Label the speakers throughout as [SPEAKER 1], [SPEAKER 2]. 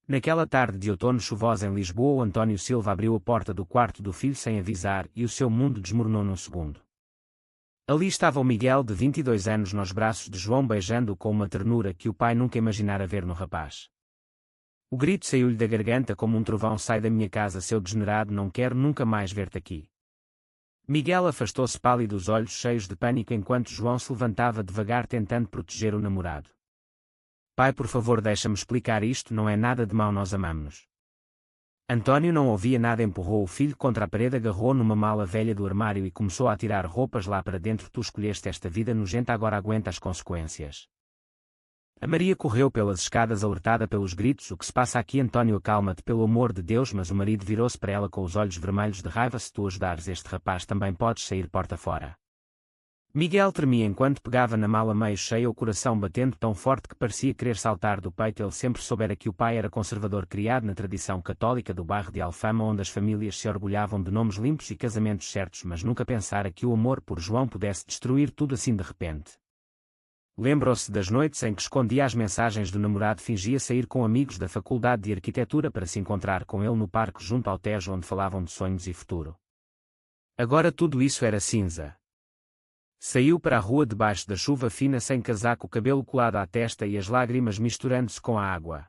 [SPEAKER 1] Naquela tarde de outono chuvosa em Lisboa, o António Silva abriu a porta do quarto do filho sem avisar e o seu mundo desmoronou num segundo. Ali estava o Miguel de 22 anos nos braços de João, beijando-o com uma ternura que o pai nunca imaginara ver no rapaz. O grito saiu-lhe da garganta como um trovão: sai da minha casa, seu degenerado, não quero nunca mais ver-te aqui. Miguel afastou-se pálido, os olhos cheios de pânico, enquanto João se levantava devagar tentando proteger o namorado. Pai, por favor, deixa-me explicar isto, não é nada de mau, nós amamos-nos. António não ouvia nada, empurrou o filho contra a parede, agarrou numa mala velha do armário e começou a tirar roupas lá para dentro. Tu escolheste esta vida nojenta, agora aguenta as consequências. A Maria correu pelas escadas alertada pelos gritos. O que se passa aqui, António? Acalma-te, pelo amor de Deus. Mas o marido virou-se para ela com os olhos vermelhos de raiva. Se tu ajudares este rapaz, também podes sair porta fora. Miguel tremia enquanto pegava na mala meio cheia, o coração batendo tão forte que parecia querer saltar do peito. Ele sempre soubera que o pai era conservador, criado na tradição católica do bairro de Alfama, onde as famílias se orgulhavam de nomes limpos e casamentos certos, mas nunca pensara que o amor por João pudesse destruir tudo assim de repente. Lembrou-se das noites em que escondia as mensagens do namorado, fingia sair com amigos da Faculdade de Arquitetura para se encontrar com ele no parque junto ao Tejo, onde falavam de sonhos e futuro. Agora tudo isso era cinza. Saiu para a rua debaixo da chuva fina, sem casaco, o cabelo colado à testa e as lágrimas misturando-se com a água.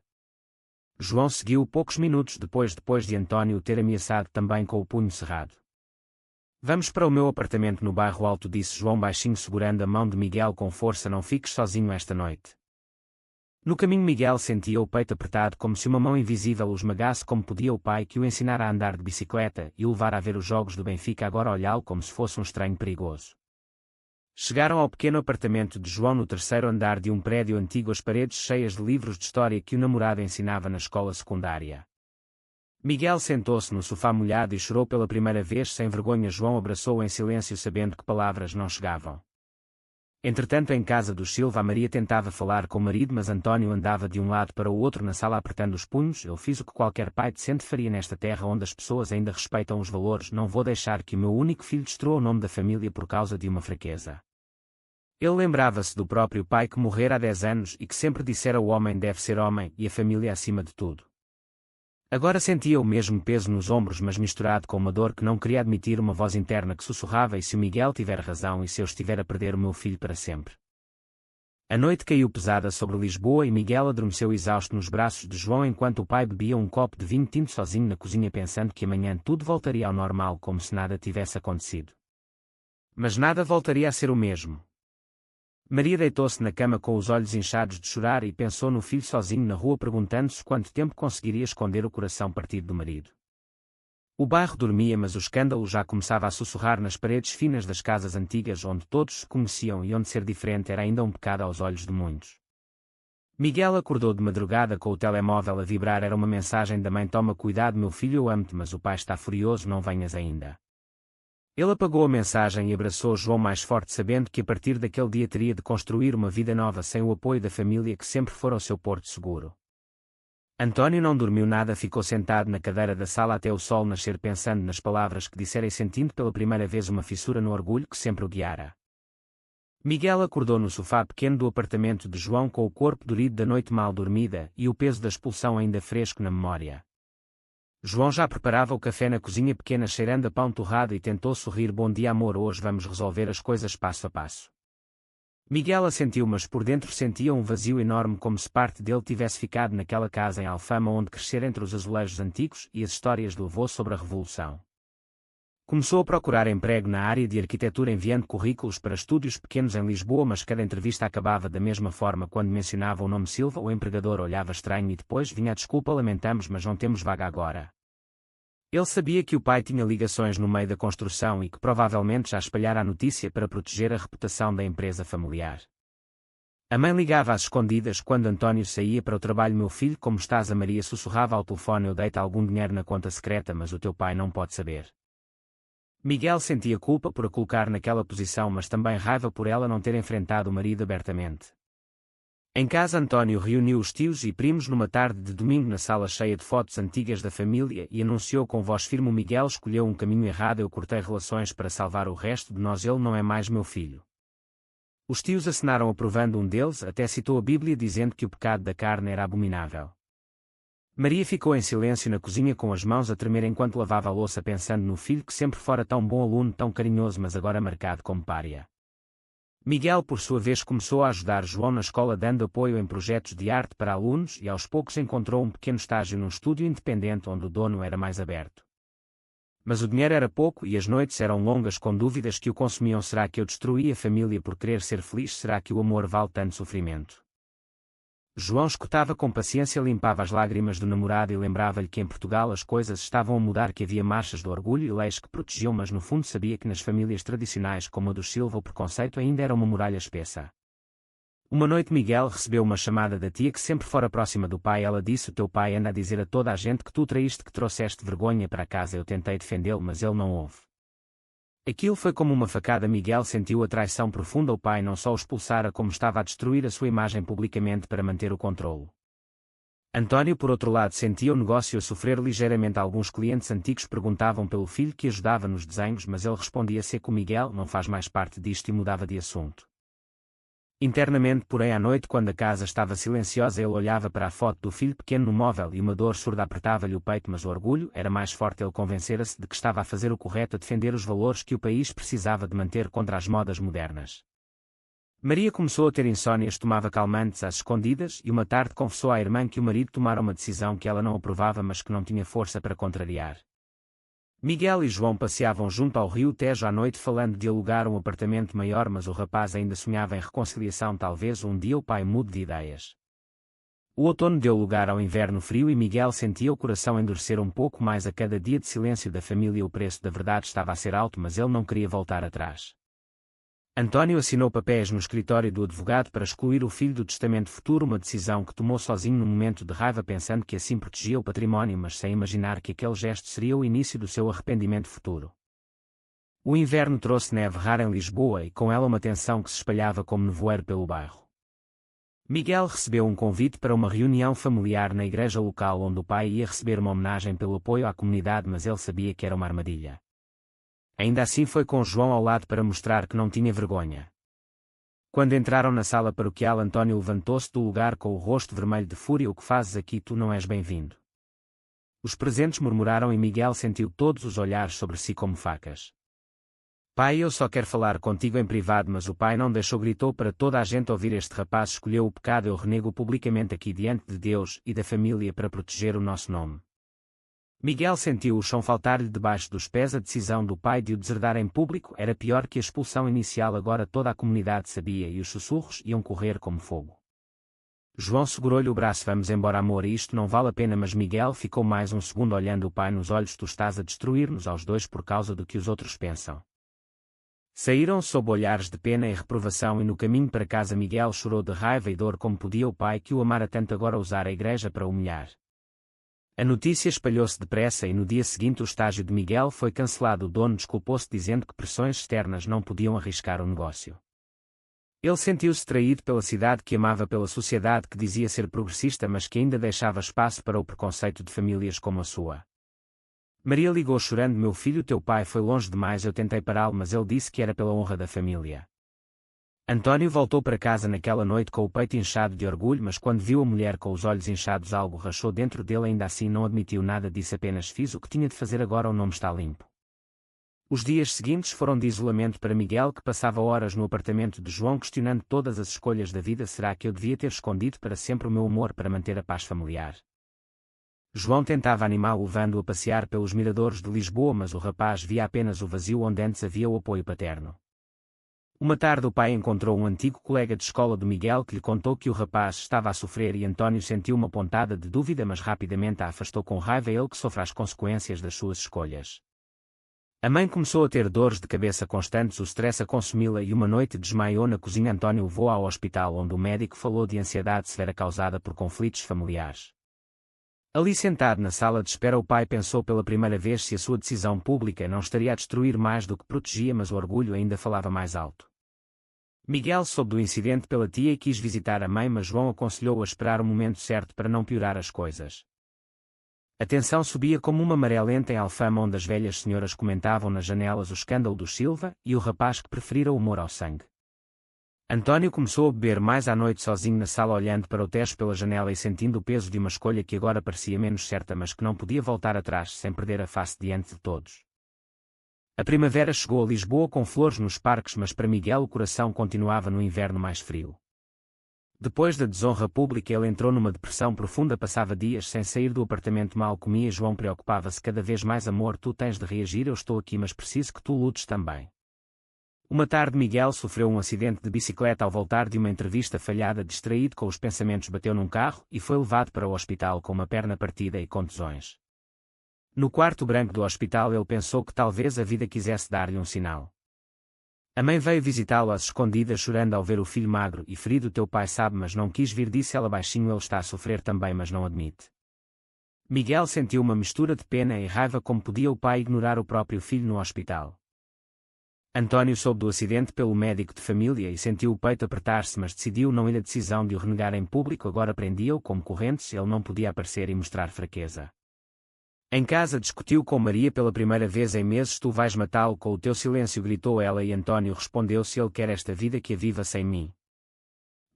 [SPEAKER 1] João seguiu poucos minutos depois de António o ter ameaçado também com o punho cerrado. Vamos para o meu apartamento no bairro Alto, disse João baixinho, segurando a mão de Miguel com força. Não fiques sozinho esta noite. No caminho, Miguel sentia o peito apertado, como se uma mão invisível o esmagasse. Como podia o pai que o ensinara a andar de bicicleta e o levara a ver os jogos do Benfica agora olhá-lo como se fosse um estranho perigoso? Chegaram ao pequeno apartamento de João no terceiro andar de um prédio antigo, as paredes cheias de livros de história que o namorado ensinava na escola secundária. Miguel sentou-se no sofá molhado e chorou pela primeira vez sem vergonha. João abraçou-o em silêncio, sabendo que palavras não chegavam. Entretanto, em casa dos Silva, a Maria tentava falar com o marido, mas António andava de um lado para o outro na sala apertando os punhos. Eu fiz o que qualquer pai decente faria nesta terra onde as pessoas ainda respeitam os valores. Não vou deixar que o meu único filho destrua o nome da família por causa de uma fraqueza. Ele lembrava-se do próprio pai que morrera há 10 anos e que sempre dissera: o homem deve ser homem e a família acima de tudo. Agora sentia o mesmo peso nos ombros, mas misturado com uma dor que não queria admitir, uma voz interna que sussurrava: e se o Miguel tiver razão, e se eu estiver a perder o meu filho para sempre? A noite caiu pesada sobre Lisboa e Miguel adormeceu exausto nos braços de João enquanto o pai bebia um copo de vinho tinto sozinho na cozinha, pensando que amanhã tudo voltaria ao normal, como se nada tivesse acontecido. Mas nada voltaria a ser o mesmo. Maria deitou-se na cama com os olhos inchados de chorar e pensou no filho sozinho na rua, perguntando-se quanto tempo conseguiria esconder o coração partido do marido. O bairro dormia, mas o escândalo já começava a sussurrar nas paredes finas das casas antigas onde todos se conheciam e onde ser diferente era ainda um pecado aos olhos de muitos. Miguel acordou de madrugada com o telemóvel a vibrar. Era uma mensagem da mãe: toma cuidado, meu filho, eu amo-te, mas o pai está furioso, não venhas ainda. Ele apagou a mensagem e abraçou João mais forte, sabendo que a partir daquele dia teria de construir uma vida nova sem o apoio da família que sempre fora o seu porto seguro. António não dormiu nada, ficou sentado na cadeira da sala até o sol nascer, pensando nas palavras que dissera e sentindo pela primeira vez uma fissura no orgulho que sempre o guiara. Miguel acordou no sofá pequeno do apartamento de João com o corpo dorido da noite mal dormida e o peso da expulsão ainda fresco na memória. João já preparava o café na cozinha pequena, cheirando a pão torrado, e tentou sorrir. Bom dia, amor, hoje vamos resolver as coisas passo a passo. Miguel assentiu, mas por dentro sentia um vazio enorme, como se parte dele tivesse ficado naquela casa em Alfama onde crescera entre os azulejos antigos e as histórias do avô sobre a Revolução. Começou a procurar emprego na área de arquitetura, enviando currículos para estúdios pequenos em Lisboa, mas cada entrevista acabava da mesma forma. Quando mencionava o nome Silva, o empregador olhava estranho e depois vinha a desculpa: lamentamos, mas não temos vaga agora. Ele sabia que o pai tinha ligações no meio da construção e que provavelmente já espalhara a notícia para proteger a reputação da empresa familiar. A mãe ligava às escondidas quando António saía para o trabalho: meu filho, como estás? A Maria sussurrava ao telefone: eu deito algum dinheiro na conta secreta, mas o teu pai não pode saber. Miguel sentia culpa por a colocar naquela posição, mas também raiva por ela não ter enfrentado o marido abertamente. Em casa, António reuniu os tios e primos numa tarde de domingo na sala cheia de fotos antigas da família e anunciou com voz firme: o Miguel escolheu um caminho errado, eu cortei relações para salvar o resto de nós, ele não é mais meu filho. Os tios acenaram aprovando, um deles até citou a Bíblia dizendo que o pecado da carne era abominável. Maria ficou em silêncio na cozinha com as mãos a tremer enquanto lavava a louça pensando no filho que sempre fora tão bom aluno, tão carinhoso mas agora marcado como pária. Miguel por sua vez começou a ajudar João na escola dando apoio em projetos de arte para alunos e aos poucos encontrou um pequeno estágio num estúdio independente onde o dono era mais aberto. Mas o dinheiro era pouco e as noites eram longas com dúvidas que o consumiam. Será que eu destruí a família por querer ser feliz? Será que o amor vale tanto sofrimento? João escutava com paciência, limpava as lágrimas do namorado e lembrava-lhe que em Portugal as coisas estavam a mudar, que havia marchas do orgulho e leis que protegiam, mas no fundo sabia que nas famílias tradicionais como a dos Silva o preconceito ainda era uma muralha espessa. Uma noite Miguel recebeu uma chamada da tia que sempre fora próxima do pai. Ela disse: o teu pai anda a dizer a toda a gente que tu traíste, que trouxeste vergonha para casa. Eu tentei defendê-lo mas ele não ouve. Aquilo foi como uma facada. Miguel sentiu a traição profunda. O pai não só o expulsara como estava a destruir a sua imagem publicamente para manter o controlo. António por outro lado sentia o negócio a sofrer ligeiramente. Alguns clientes antigos perguntavam pelo filho que ajudava nos desenhos mas ele respondia seco: Miguel não faz mais parte disto, e mudava de assunto. Internamente, porém, à noite, quando a casa estava silenciosa, ele olhava para a foto do filho pequeno no móvel e uma dor surda apertava-lhe o peito, mas o orgulho era mais forte. Ele convencera-se de que estava a fazer o correto, a defender os valores que o país precisava de manter contra as modas modernas. Maria começou a ter insónias, tomava calmantes às escondidas e uma tarde confessou à irmã que o marido tomara uma decisão que ela não aprovava mas que não tinha força para contrariar. Miguel e João passeavam junto ao rio Tejo à noite falando de alugar um apartamento maior, mas o rapaz ainda sonhava em reconciliação. Talvez um dia o pai mude de ideias. O outono deu lugar ao inverno frio e Miguel sentia o coração endurecer um pouco mais a cada dia de silêncio da família. O preço da verdade estava a ser alto mas ele não queria voltar atrás. António assinou papéis no escritório do advogado para excluir o filho do testamento futuro, uma decisão que tomou sozinho num momento de raiva, pensando que assim protegia o património, mas sem imaginar que aquele gesto seria o início do seu arrependimento futuro. O inverno trouxe neve rara em Lisboa e com ela uma tensão que se espalhava como nevoeiro pelo bairro. Miguel recebeu um convite para uma reunião familiar na igreja local onde o pai ia receber uma homenagem pelo apoio à comunidade, mas ele sabia que era uma armadilha. Ainda assim foi com João ao lado para mostrar que não tinha vergonha. Quando entraram na sala paroquial, António levantou-se do lugar com o rosto vermelho de fúria. O que fazes aqui? Tu não és bem-vindo. Os presentes murmuraram e Miguel sentiu todos os olhares sobre si como facas. Pai, eu só quero falar contigo em privado, mas o pai não deixou, gritou para toda a gente ouvir. Este rapaz escolheu o pecado, eu renego publicamente aqui diante de Deus e da família para proteger o nosso nome. Miguel sentiu o chão faltar-lhe debaixo dos pés. A decisão do pai de o deserdar em público era pior que a expulsão inicial. Agora toda a comunidade sabia e os sussurros iam correr como fogo. João segurou-lhe o braço. Vamos embora, amor, isto não vale a pena. Mas Miguel ficou mais um segundo olhando o pai nos olhos. Tu estás a destruir-nos aos dois por causa do que os outros pensam. Saíram sob olhares de pena e reprovação e no caminho para casa Miguel chorou de raiva e dor. Como podia o pai que o amara tanto agora usar a igreja para o humilhar? A notícia espalhou-se depressa e no dia seguinte o estágio de Miguel foi cancelado. O dono desculpou-se dizendo que pressões externas não podiam arriscar o negócio. Ele sentiu-se traído pela cidade que amava, pela sociedade que dizia ser progressista mas que ainda deixava espaço para o preconceito de famílias como a sua. Maria ligou chorando: meu filho, teu pai foi longe demais. Eu tentei pará-lo mas ele disse que era pela honra da família. António voltou para casa naquela noite com o peito inchado de orgulho, mas quando viu a mulher com os olhos inchados algo rachou dentro dele. Ainda assim não admitiu nada, disse apenas: fiz o que tinha de fazer, agora o nome está limpo. Os dias seguintes foram de isolamento para Miguel, que passava horas no apartamento de João questionando todas as escolhas da vida. Será que eu devia ter escondido para sempre o meu amor para manter a paz familiar? João tentava animá-lo levando-o a passear pelos miradores de Lisboa, mas o rapaz via apenas o vazio onde antes havia o apoio paterno. Uma tarde o pai encontrou um antigo colega de escola do Miguel que lhe contou que o rapaz estava a sofrer e António sentiu uma pontada de dúvida mas rapidamente a afastou com raiva. Ele que sofre as consequências das suas escolhas. A mãe começou a ter dores de cabeça constantes, o stress a consumi-la e uma noite desmaiou na cozinha. António levou-a ao hospital onde o médico falou de ansiedade severa causada por conflitos familiares. Ali sentado na sala de espera o pai pensou pela primeira vez se a sua decisão pública não estaria a destruir mais do que protegia, mas o orgulho ainda falava mais alto. Miguel soube do incidente pela tia e quis visitar a mãe, mas João aconselhou-o a esperar o momento certo para não piorar as coisas. A tensão subia como uma maré lenta em Alfama, onde as velhas senhoras comentavam nas janelas o escândalo dos Silva e o rapaz que preferira o humor ao sangue. António começou a beber mais à noite sozinho na sala, olhando para o tejo pela janela e sentindo o peso de uma escolha que agora parecia menos certa, mas que não podia voltar atrás sem perder a face diante de todos. A primavera chegou a Lisboa com flores nos parques, mas para Miguel o coração continuava no inverno mais frio. Depois da desonra pública, ele entrou numa depressão profunda, passava dias sem sair do apartamento, mal comia. João preocupava-se cada vez mais. Amor, tu tens de reagir, eu estou aqui, mas preciso que tu lutes também. Uma tarde Miguel sofreu um acidente de bicicleta ao voltar de uma entrevista falhada. Distraído com os pensamentos, bateu num carro e foi levado para o hospital com uma perna partida e contusões. No quarto branco do hospital ele pensou que talvez a vida quisesse dar-lhe um sinal. A mãe veio visitá-lo às escondidas, chorando ao ver o filho magro e ferido. Teu pai sabe, mas não quis vir, disse ela baixinho. Ele está a sofrer também, mas não admite. Miguel sentiu uma mistura de pena e raiva. Como podia o pai ignorar o próprio filho no hospital? António soube do acidente pelo médico de família e sentiu o peito apertar-se, mas decidiu não ir. A decisão de o renegar em público agora prendia-o como correntes. Ele não podia aparecer e mostrar fraqueza. Em casa discutiu com Maria pela primeira vez em meses. Tu vais matá-lo com o teu silêncio, gritou ela, e António respondeu: se ele quer esta vida, que a viva sem mim.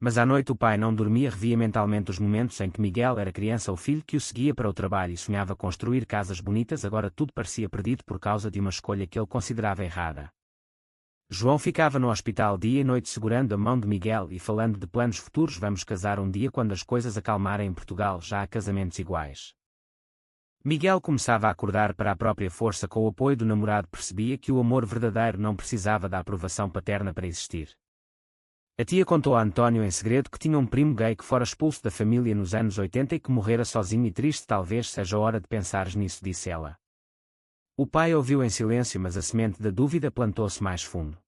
[SPEAKER 1] Mas à noite o pai não dormia, revia mentalmente os momentos em que Miguel era criança, o filho que o seguia para o trabalho e sonhava construir casas bonitas. Agora tudo parecia perdido por causa de uma escolha que ele considerava errada. João ficava no hospital dia e noite segurando a mão de Miguel e falando de planos futuros. Vamos casar um dia quando as coisas acalmarem em Portugal, já há casamentos iguais. Miguel começava a acordar para a própria força. Com o apoio do namorado percebia que o amor verdadeiro não precisava da aprovação paterna para existir. A tia contou a António em segredo que tinha um primo gay que fora expulso da família nos anos 80 e que morrera sozinho e triste. Talvez seja hora de pensares nisso, disse ela. O pai ouviu em silêncio, mas a semente da dúvida plantou-se mais fundo.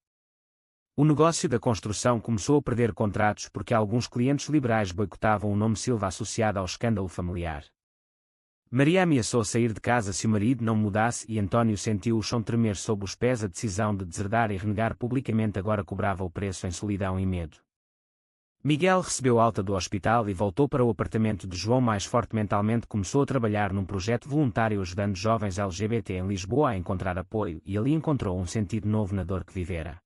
[SPEAKER 1] O negócio da construção começou a perder contratos porque alguns clientes liberais boicotavam o nome Silva associado ao escândalo familiar. Maria ameaçou sair de casa se o marido não mudasse e António sentiu o chão tremer sob os pés. A decisão de deserdar e renegar publicamente agora cobrava o preço em solidão e medo. Miguel recebeu alta do hospital e voltou para o apartamento de João mais forte mentalmente. Começou a trabalhar num projeto voluntário ajudando jovens LGBT em Lisboa a encontrar apoio e ali encontrou um sentido novo na dor que vivera.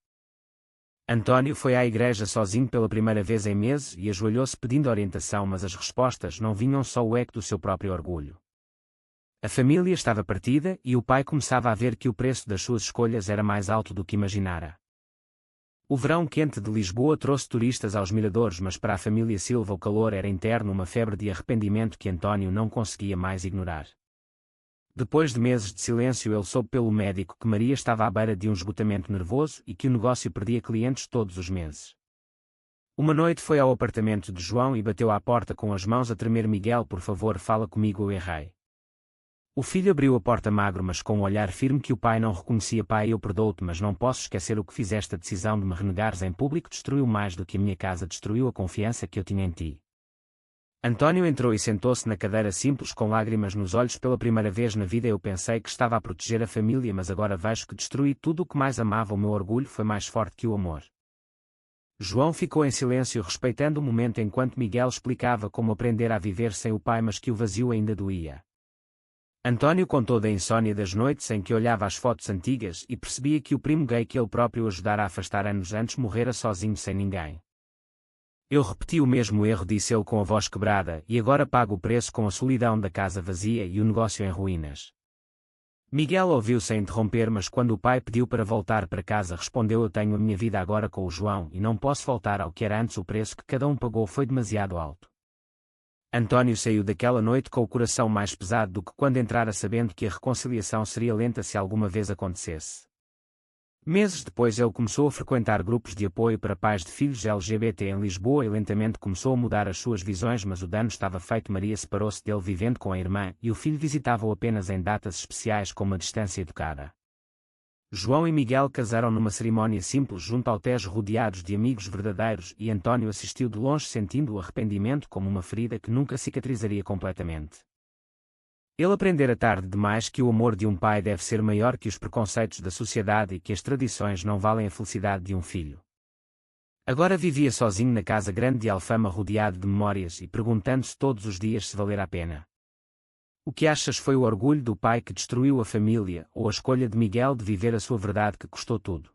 [SPEAKER 1] António foi à igreja sozinho pela primeira vez em meses e ajoelhou-se pedindo orientação, mas as respostas não vinham, só o eco do seu próprio orgulho. A família estava partida e o pai começava a ver que o preço das suas escolhas era mais alto do que imaginara. O verão quente de Lisboa trouxe turistas aos miradores, mas para a família Silva o calor era interno, uma febre de arrependimento que António não conseguia mais ignorar. Depois de meses de silêncio, ele soube pelo médico que Maria estava à beira de um esgotamento nervoso e que o negócio perdia clientes todos os meses. Uma noite foi ao apartamento de João e bateu à porta com as mãos a tremer. Miguel, por favor, fala comigo, eu errei. O filho abriu a porta magro, mas com um olhar firme que o pai não reconhecia. Pai, eu perdoo-te, mas não posso esquecer o que fizeste. A decisão de me renegares em público destruiu mais do que a minha casa, destruiu a confiança que eu tinha em ti. António entrou e sentou-se na cadeira simples com lágrimas nos olhos. Pela primeira vez na vida eu pensei que estava a proteger a família, mas agora vejo que destruí tudo o que mais amava. O meu orgulho foi mais forte que o amor. João ficou em silêncio, respeitando o momento enquanto Miguel explicava como aprender a viver sem o pai, mas que o vazio ainda doía. António contou da insônia das noites em que olhava as fotos antigas e percebia que o primo gay que ele próprio ajudara a afastar anos antes morrera sozinho sem ninguém. Eu repeti o mesmo erro, disse ele com a voz quebrada, e agora pago o preço com a solidão da casa vazia e o negócio em ruínas. Miguel ouviu sem interromper, mas quando o pai pediu para voltar para casa respondeu: eu tenho a minha vida agora com o João e não posso voltar ao que era antes. O preço que cada um pagou foi demasiado alto. António saiu daquela noite com o coração mais pesado do que quando entrara, sabendo que a reconciliação seria lenta se alguma vez acontecesse. Meses depois ele começou a frequentar grupos de apoio para pais de filhos LGBT em Lisboa e lentamente começou a mudar as suas visões, mas o dano estava feito. Maria separou-se dele vivendo com a irmã e o filho visitava-o apenas em datas especiais com uma distância educada. João e Miguel casaram numa cerimónia simples junto ao Tejo, rodeados de amigos verdadeiros, e António assistiu de longe sentindo o arrependimento como uma ferida que nunca cicatrizaria completamente. Ele aprendera tarde demais que o amor de um pai deve ser maior que os preconceitos da sociedade e que as tradições não valem a felicidade de um filho. Agora vivia sozinho na casa grande de Alfama, rodeado de memórias e perguntando-se todos os dias se valer a pena. O que achas, foi o orgulho do pai que destruiu a família, ou a escolha de Miguel de viver a sua verdade que custou tudo?